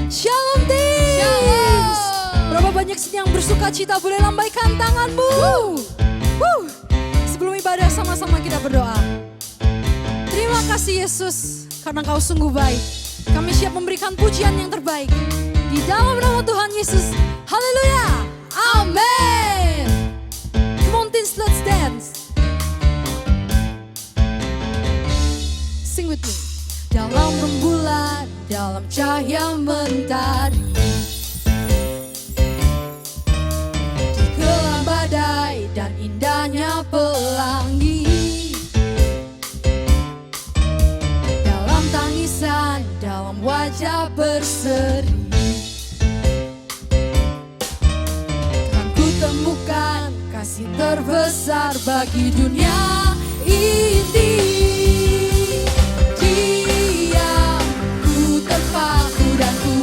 Shalom Teens. Berapa banyak yang bersuka cita, boleh lambaikan tanganmu. Sebelum ibadah sama-sama kita berdoa. Terima kasih Yesus karena Kau sungguh baik. Kami siap memberikan pujian yang terbaik di dalam nama Tuhan Yesus. Haleluya. Amin. Come on teens, let's dance. Sing with me. Dalam rembulan, dalam cahaya mentari, di gelap badai dan indahnya pelangi, dalam tangisan, dalam wajah berseri, kan ku temukan kasih terbesar bagi dunia ini. Terpaku dan ku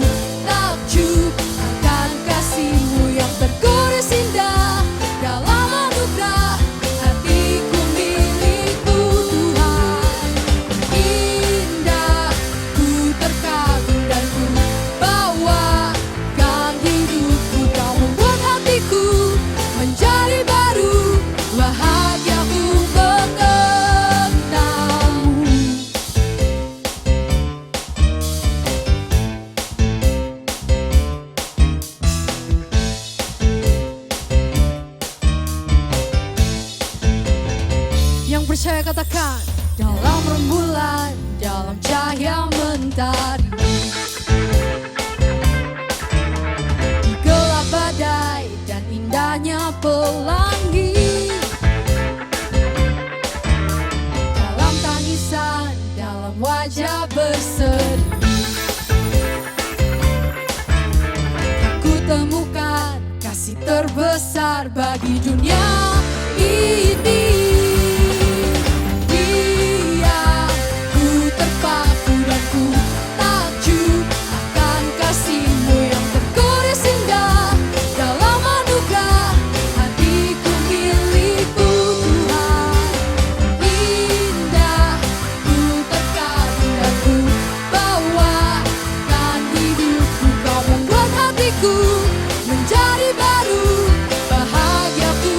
takjub akan kasih-Mu yang tergores indah. Dalam anugerah hatiku milik-Mu Tuhan. Indah, ku terkagum dan ku bawakan hidupku. Kau membuat hatiku menjadi baru, bahagia ku mengenalmu. Yang percaya katakan, dalam rembulan, dalam cahaya mentari, di gelap badai dan indahnya pelangi, dalam tangisan, dalam wajah berseri, aku temukan kasih terbesar bagi dunia ini. Menjadi baru, bahagia ku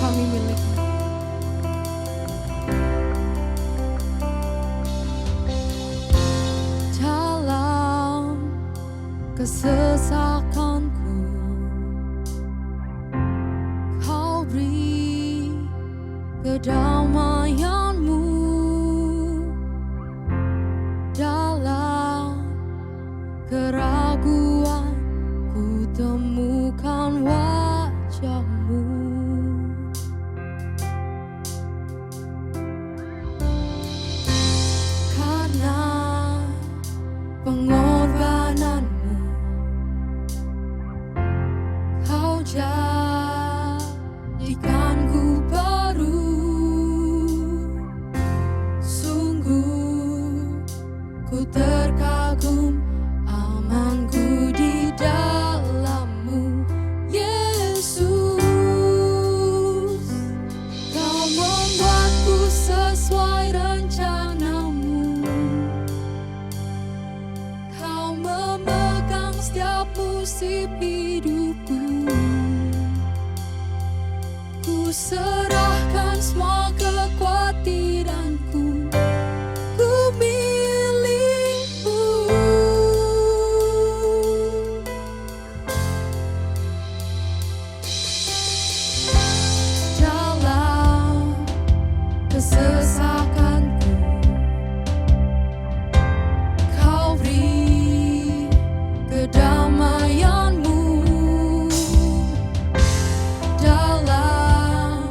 kami milikmu. Dalam kesesakanku, Kau beri kedamaianmu. Dalam keraguan ku temukan wajah-Mu. Karena pengorbanan-Mu, Kau jadikanku baru. Sungguh ku terkagum, amanku di dalam-Mu, Yesus. Kau membuatku sesuai rencana-Mu. Kau memegang setiap musim hidupku. Ku serahkan semua kekhawatiranku. Ku milik-Mu. Dalam kesesakanku, Kau beri kedamaian-Mu. Dalam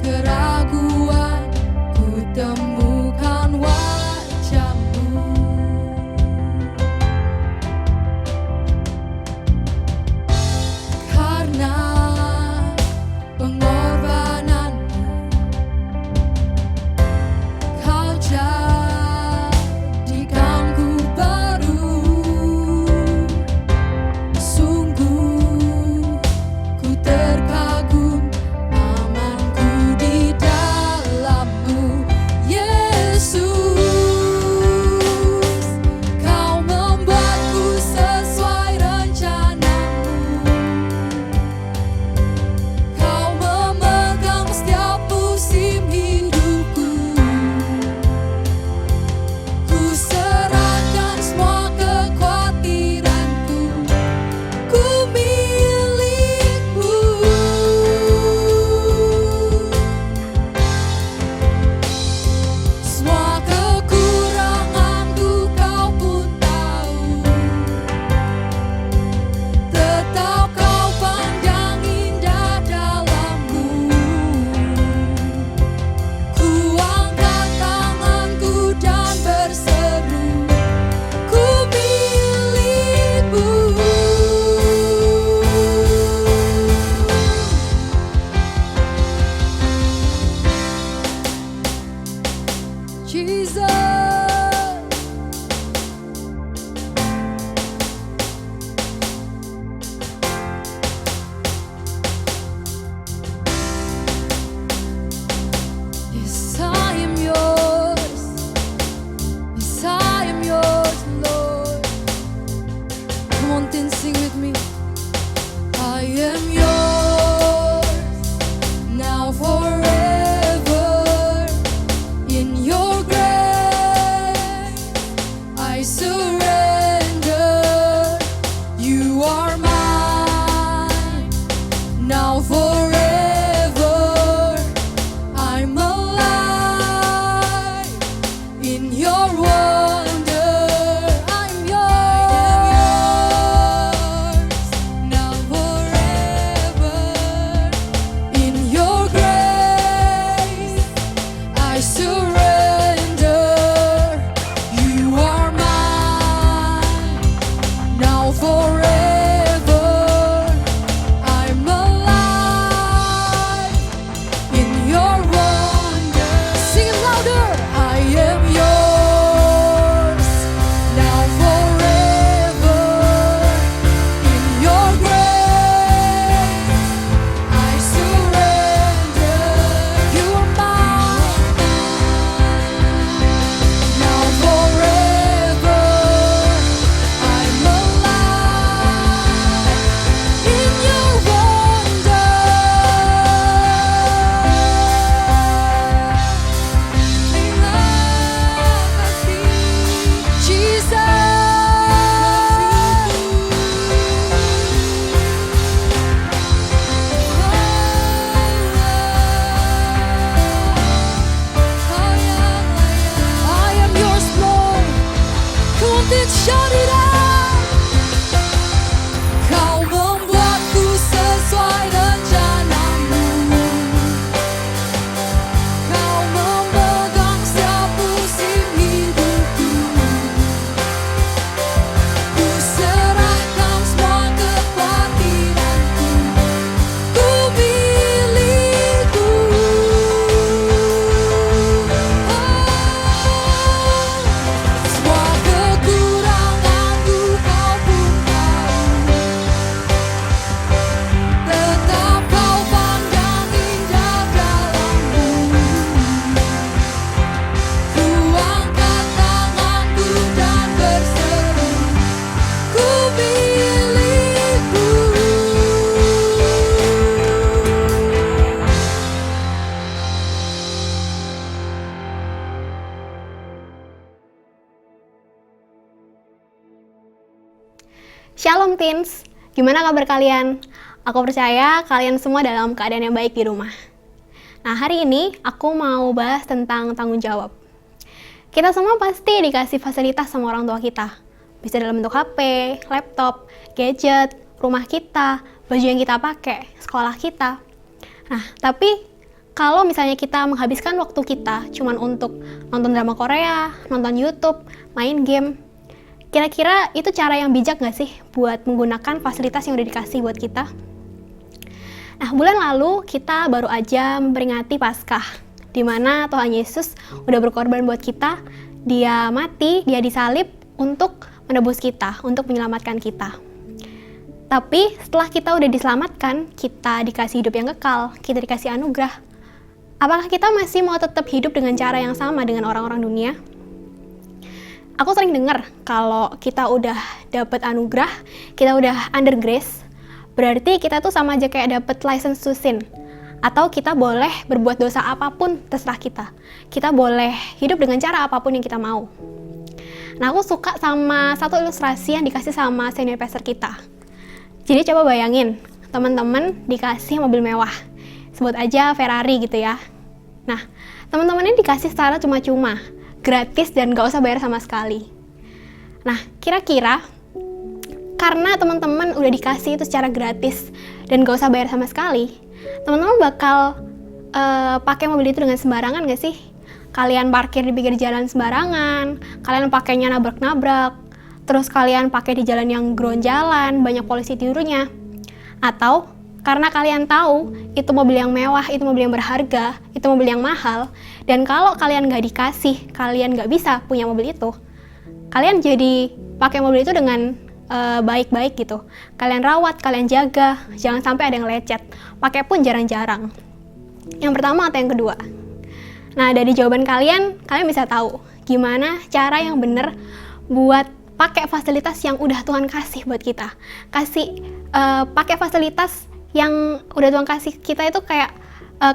keraguan ku temukan wajah-Mu. Karena pengorbanan-Mu, Kau jadikanku baru. Sungguh ku terkagum, amanku di dalam-Mu, Yesus. Kau membuatku sesuai rencana-Mu. Kau memegang setiap musim hidupku. Ku serahkan semua kekhawatiranku. Ku milik-Mu. Semua kekuranganku Kau pun tahu. Tetap Kau pandang indah dalam-Mu. Ku angkat tanganku dan berseru, ku milik-Mu. Jesus. Yes, I am yours. Yes, I am yours, Lord. Come on, then sing with me. I am yours, now forever. In your grace, I surrender. You are mine, now forever. I'm alive in your wonder. I'm yours, now forever. Shalom Teens, gimana kabar kalian? Aku percaya kalian semua dalam keadaan yang baik di rumah. Nah, hari ini aku mau bahas tentang tanggung jawab. Kita semua pasti dikasih fasilitas sama orang tua kita. Bisa dalam bentuk HP, laptop, gadget, rumah kita, baju yang kita pakai, sekolah kita. Nah, tapi kalau misalnya kita menghabiskan waktu kita cuman untuk nonton drama Korea, nonton YouTube, main game, kira-kira itu cara yang bijak nggak sih buat menggunakan fasilitas yang udah dikasih buat kita? Nah, bulan lalu kita baru aja memperingati Paskah, di mana Tuhan Yesus udah berkorban buat kita. Dia mati, dia disalib untuk menebus kita, untuk menyelamatkan kita. Tapi setelah kita udah diselamatkan, kita dikasih hidup yang kekal, kita dikasih anugerah. Apakah kita masih mau tetap hidup dengan cara yang sama dengan orang-orang dunia? Aku sering dengar kalau kita udah dapat anugerah, kita udah under grace, berarti kita tuh sama aja kayak dapat license to sin. Atau kita boleh berbuat dosa apapun terserah kita. Kita boleh hidup dengan cara apapun yang kita mau. Nah, aku suka sama satu ilustrasi yang dikasih sama senior pastor kita. Jadi coba bayangin, teman-teman dikasih mobil mewah. Sebut aja Ferrari gitu ya. Nah, teman-teman ini dikasih secara cuma-cuma, gratis dan gak usah bayar sama sekali. Nah, kira-kira karena teman-teman udah dikasih itu secara gratis dan gak usah bayar sama sekali, teman-teman bakal pakai mobil itu dengan sembarangan gak sih? Kalian parkir di pinggir jalan sembarangan, kalian pakainya nabrak-nabrak, terus kalian pakai di jalan yang gronjalan, banyak polisi tidunya. Atau karena kalian tahu itu mobil yang mewah, itu mobil yang berharga, itu mobil yang mahal, dan kalau kalian nggak dikasih, kalian nggak bisa punya mobil itu, kalian jadi pakai mobil itu dengan baik-baik gitu. Kalian rawat, kalian jaga, jangan sampai ada yang lecet. Pakai pun jarang-jarang. Yang pertama atau yang kedua? Nah, dari jawaban kalian bisa tahu gimana cara yang benar buat pakai fasilitas yang udah Tuhan kasih buat kita. Pakai fasilitas yang udah Tuhan kasih kita itu kayak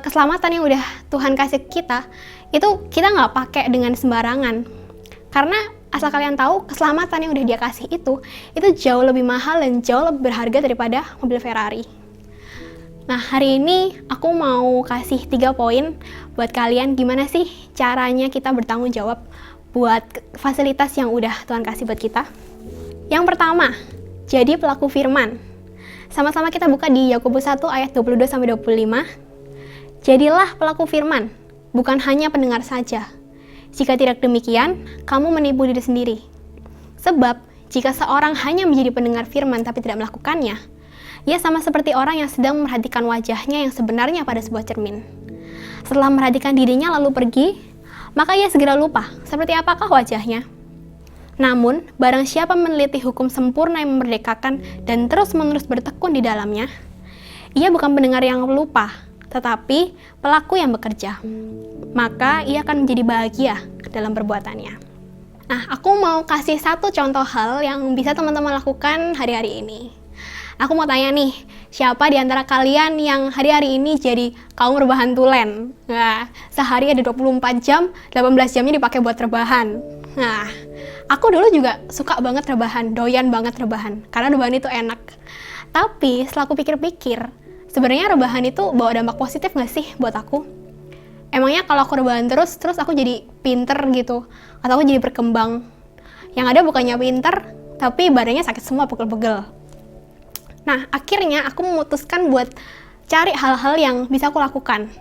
keselamatan yang udah Tuhan kasih kita, itu kita nggak pakai dengan sembarangan. Karena asal kalian tahu, keselamatan yang udah dia kasih itu jauh lebih mahal dan jauh lebih berharga daripada mobil Ferrari. Nah, hari ini aku mau kasih 3 poin buat kalian gimana sih caranya kita bertanggung jawab buat fasilitas yang udah Tuhan kasih buat kita. Yang pertama, jadi pelaku firman. Sama-sama kita buka di Yakobus 1 ayat 22-25. Jadilah pelaku firman, bukan hanya pendengar saja. Jika tidak demikian, kamu menipu diri sendiri. Sebab, jika seorang hanya menjadi pendengar firman tapi tidak melakukannya, ia sama seperti orang yang sedang memperhatikan wajahnya yang sebenarnya pada sebuah cermin. Setelah memperhatikan dirinya lalu pergi, maka ia segera lupa seperti apakah wajahnya. Namun, barang siapa meneliti hukum sempurna yang memerdekakan dan terus-menerus bertekun di dalamnya, ia bukan pendengar yang lupa, tetapi pelaku yang bekerja. Maka ia akan menjadi bahagia dalam perbuatannya. Nah, aku mau kasih satu contoh hal yang bisa teman-teman lakukan hari-hari ini. Aku mau tanya nih, siapa di antara kalian yang hari-hari ini jadi kaum rebahan tulen? Nah, sehari ada 24 jam, 18 jamnya dipakai buat rebahan. Nah, aku dulu juga suka banget rebahan, doyan banget rebahan, karena rebahan itu enak. Tapi setelah aku pikir-pikir, sebenarnya rebahan itu bawa dampak positif nggak sih buat aku? Emangnya kalau aku rebahan terus aku jadi pinter gitu, atau aku jadi berkembang? Yang ada bukannya pinter, tapi badannya sakit semua, pegel-pegel. Nah, akhirnya aku memutuskan buat cari hal-hal yang bisa aku lakukan.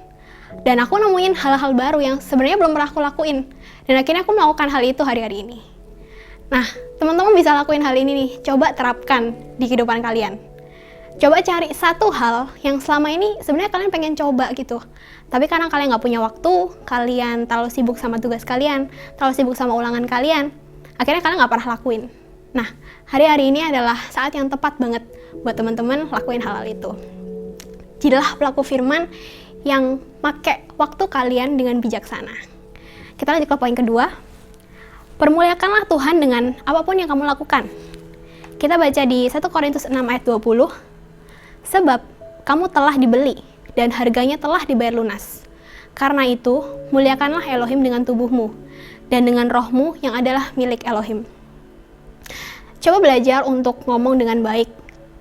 Dan aku nemuin hal-hal baru yang sebenarnya belum pernah aku lakuin. Dan akhirnya aku melakukan hal itu hari-hari ini. Nah, teman-teman bisa lakuin hal ini nih. Coba terapkan di kehidupan kalian. Coba cari satu hal yang selama ini sebenarnya kalian pengen coba gitu. Tapi karena kalian nggak punya waktu, kalian terlalu sibuk sama tugas kalian, terlalu sibuk sama ulangan kalian, akhirnya kalian nggak pernah lakuin. Nah, hari-hari ini adalah saat yang tepat banget buat teman-teman lakuin hal-hal itu. Jadilah pelaku firman yang pakai waktu kalian dengan bijaksana. Kita lanjut ke poin kedua. Permuliakanlah Tuhan dengan apapun yang kamu lakukan. Kita baca di 1 Korintus 6 ayat 20. Sebab kamu telah dibeli dan harganya telah dibayar lunas. Karena itu, muliakanlah Elohim dengan tubuhmu dan dengan rohmu yang adalah milik Elohim. Coba belajar untuk ngomong dengan baik.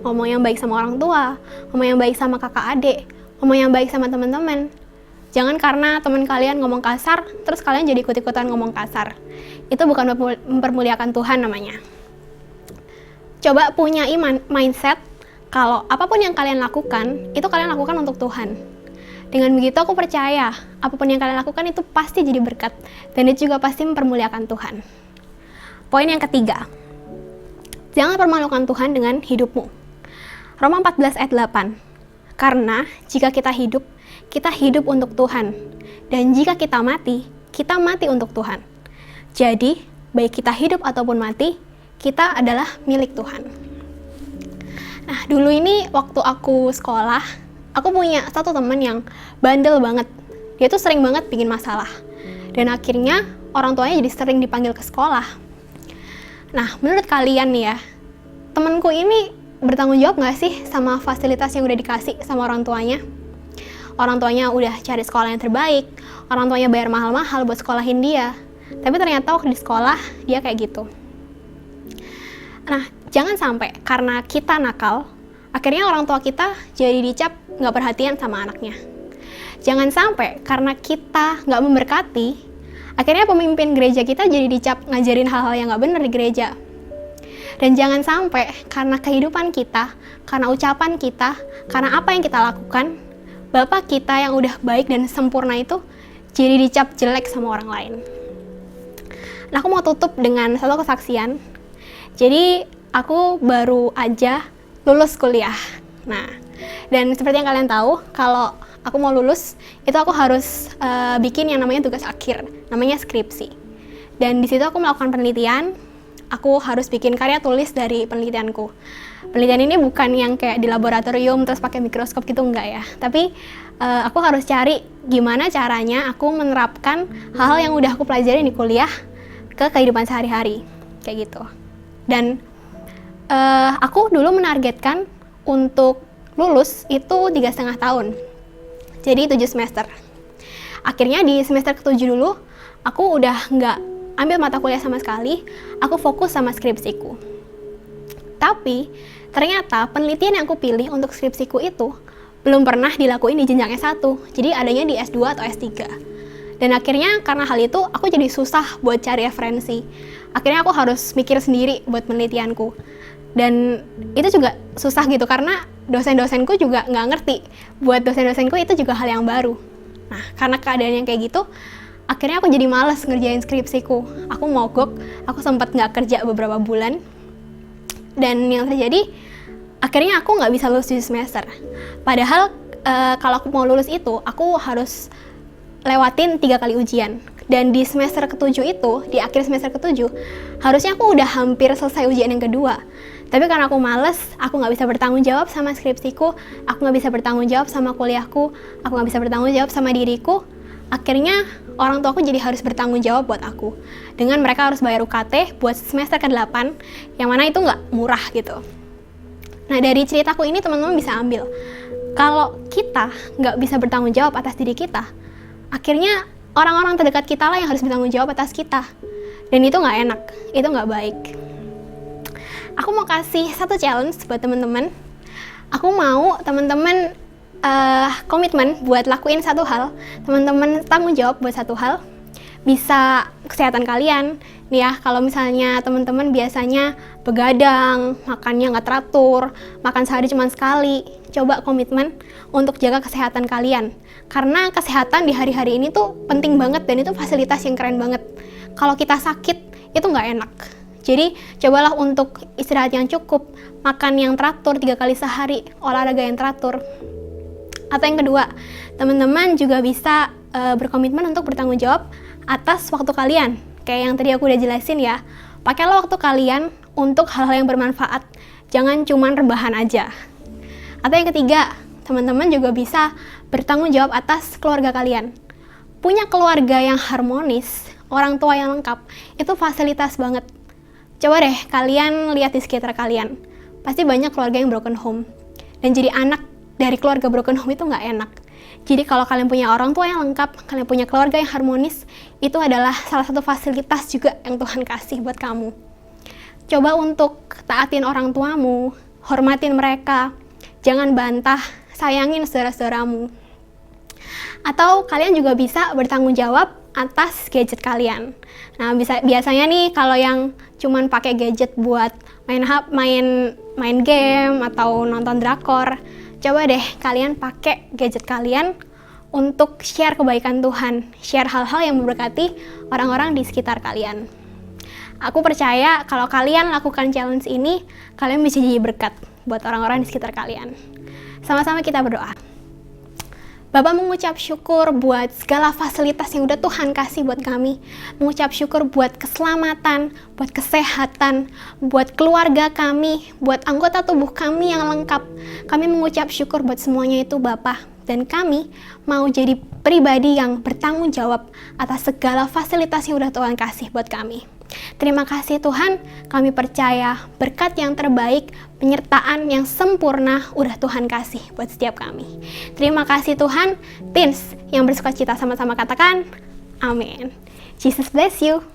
Ngomong yang baik sama orang tua, ngomong yang baik sama kakak adik, ngomong yang baik sama teman-teman. Jangan karena teman kalian ngomong kasar, terus kalian jadi ikut-ikutan ngomong kasar. Itu bukan mempermuliakan Tuhan namanya. Coba punya mindset kalau apapun yang kalian lakukan, itu kalian lakukan untuk Tuhan. Dengan begitu aku percaya, apapun yang kalian lakukan itu pasti jadi berkat. Dan itu juga pasti mempermuliakan Tuhan. Poin yang ketiga, jangan permalukan Tuhan dengan hidupmu. Roma 14 ayat 8. Karena jika kita hidup untuk Tuhan. Dan jika kita mati untuk Tuhan. Jadi, baik kita hidup ataupun mati, kita adalah milik Tuhan. Nah, dulu ini waktu aku sekolah, aku punya satu teman yang bandel banget. Dia tuh sering banget bikin masalah. Dan akhirnya orang tuanya jadi sering dipanggil ke sekolah. Nah, menurut kalian nih ya, temanku ini bertanggung jawab gak sih sama fasilitas yang udah dikasih sama orang tuanya? Orang tuanya udah cari sekolah yang terbaik, orang tuanya bayar mahal-mahal buat sekolahin dia. Tapi ternyata waktu di sekolah, dia kayak gitu. Nah, jangan sampai karena kita nakal, akhirnya orang tua kita jadi dicap gak perhatian sama anaknya. Jangan sampai karena kita gak memberkati, akhirnya pemimpin gereja kita jadi dicap ngajarin hal-hal yang gak benar di gereja. Dan jangan sampai karena kehidupan kita, karena ucapan kita, karena apa yang kita lakukan, Bapak kita yang udah baik dan sempurna itu jadi dicap jelek sama orang lain. Nah, aku mau tutup dengan satu kesaksian. Jadi, aku baru aja lulus kuliah. Nah, dan seperti yang kalian tahu, kalau aku mau lulus, itu aku harus bikin yang namanya tugas akhir, namanya skripsi. Dan di situ aku melakukan penelitian, aku harus bikin karya tulis dari penelitianku. Penelitian ini bukan yang kayak di laboratorium terus pakai mikroskop gitu, enggak ya. Tapi aku harus cari gimana caranya aku menerapkan hal-hal yang udah aku pelajari di kuliah ke kehidupan sehari-hari, kayak gitu. Dan aku dulu menargetkan untuk lulus itu 3,5 tahun. Jadi 7 semester. Akhirnya di semester ke-7 dulu, aku udah nggak ambil mata kuliah sama sekali, aku fokus sama skripsiku. Tapi, ternyata penelitian yang aku pilih untuk skripsiku itu belum pernah dilakuin di jenjang S1, jadi adanya di S2 atau S3. Dan akhirnya karena hal itu, aku jadi susah buat cari referensi. Akhirnya aku harus mikir sendiri buat penelitianku. Dan itu juga susah gitu, karena dosen-dosenku juga nggak ngerti. Buat dosen-dosenku itu juga hal yang baru. Nah, karena keadaan yang kayak gitu, akhirnya aku jadi malas ngerjain skripsiku. Aku mogok, aku sempat nggak kerja beberapa bulan. Dan yang terjadi, akhirnya aku nggak bisa lulus 7 semester. Padahal kalau aku mau lulus itu, aku harus lewatin 3 kali ujian. Dan di semester ke-7 itu, di akhir semester ke-7, harusnya aku udah hampir selesai ujian yang kedua. Tapi karena aku males, aku nggak bisa bertanggung jawab sama skripsiku, aku nggak bisa bertanggung jawab sama kuliahku, aku nggak bisa bertanggung jawab sama diriku, akhirnya orang tua aku jadi harus bertanggung jawab buat aku. Dengan mereka harus bayar UKT buat semester ke-8, yang mana itu nggak murah gitu. Nah, dari ceritaku ini teman-teman bisa ambil, kalau kita nggak bisa bertanggung jawab atas diri kita, akhirnya orang-orang terdekat kita lah yang harus bertanggung jawab atas kita. Dan itu nggak enak, itu nggak baik. Aku mau kasih satu challenge buat teman-teman. Aku mau teman-teman komitmen buat lakuin satu hal, teman-teman tanggung jawab buat satu hal. Bisa kesehatan kalian, nih ya, kalau misalnya teman-teman biasanya begadang, makannya nggak teratur, makan sehari cuma sekali, coba komitmen untuk jaga kesehatan kalian. Karena kesehatan di hari-hari ini tuh penting banget dan itu fasilitas yang keren banget. Kalau kita sakit, itu nggak enak. Jadi, cobalah untuk istirahat yang cukup, makan yang teratur 3 kali sehari, olahraga yang teratur. Atau yang kedua, teman-teman juga bisa berkomitmen untuk bertanggung jawab atas waktu kalian. Kayak yang tadi aku udah jelasin ya, pakailah waktu kalian untuk hal-hal yang bermanfaat, jangan cuman rebahan aja. Atau yang ketiga, teman-teman juga bisa bertanggung jawab atas keluarga kalian. Punya keluarga yang harmonis, orang tua yang lengkap, itu fasilitas banget. Coba deh kalian lihat di sekitar kalian, pasti banyak keluarga yang broken home. Dan jadi anak dari keluarga broken home itu nggak enak. Jadi kalau kalian punya orang tua yang lengkap, kalian punya keluarga yang harmonis, itu adalah salah satu fasilitas juga yang Tuhan kasih buat kamu. Coba untuk taatin orang tuamu, hormatin mereka, jangan bantah, sayangin saudara-saudaramu. Atau kalian juga bisa bertanggung jawab atas gadget kalian. Nah, biasanya nih kalau yang cuman pakai gadget buat main game atau nonton drakor, coba deh kalian pakai gadget kalian untuk share kebaikan Tuhan, share hal-hal yang memberkati orang-orang di sekitar kalian. Aku percaya kalau kalian lakukan challenge ini, kalian bisa jadi berkat buat orang-orang di sekitar kalian. Sama-sama kita berdoa. Bapak mengucap syukur buat segala fasilitas yang udah Tuhan kasih buat kami. Mengucap syukur buat keselamatan, buat kesehatan, buat keluarga kami, buat anggota tubuh kami yang lengkap. Kami mengucap syukur buat semuanya itu Bapak. Dan kami mau jadi pribadi yang bertanggung jawab atas segala fasilitas yang udah Tuhan kasih buat kami. Terima kasih Tuhan, kami percaya berkat yang terbaik, penyertaan yang sempurna udah Tuhan kasih buat setiap kami. Terima kasih Tuhan, Teens yang bersukacita sama-sama katakan, amin. Jesus bless you.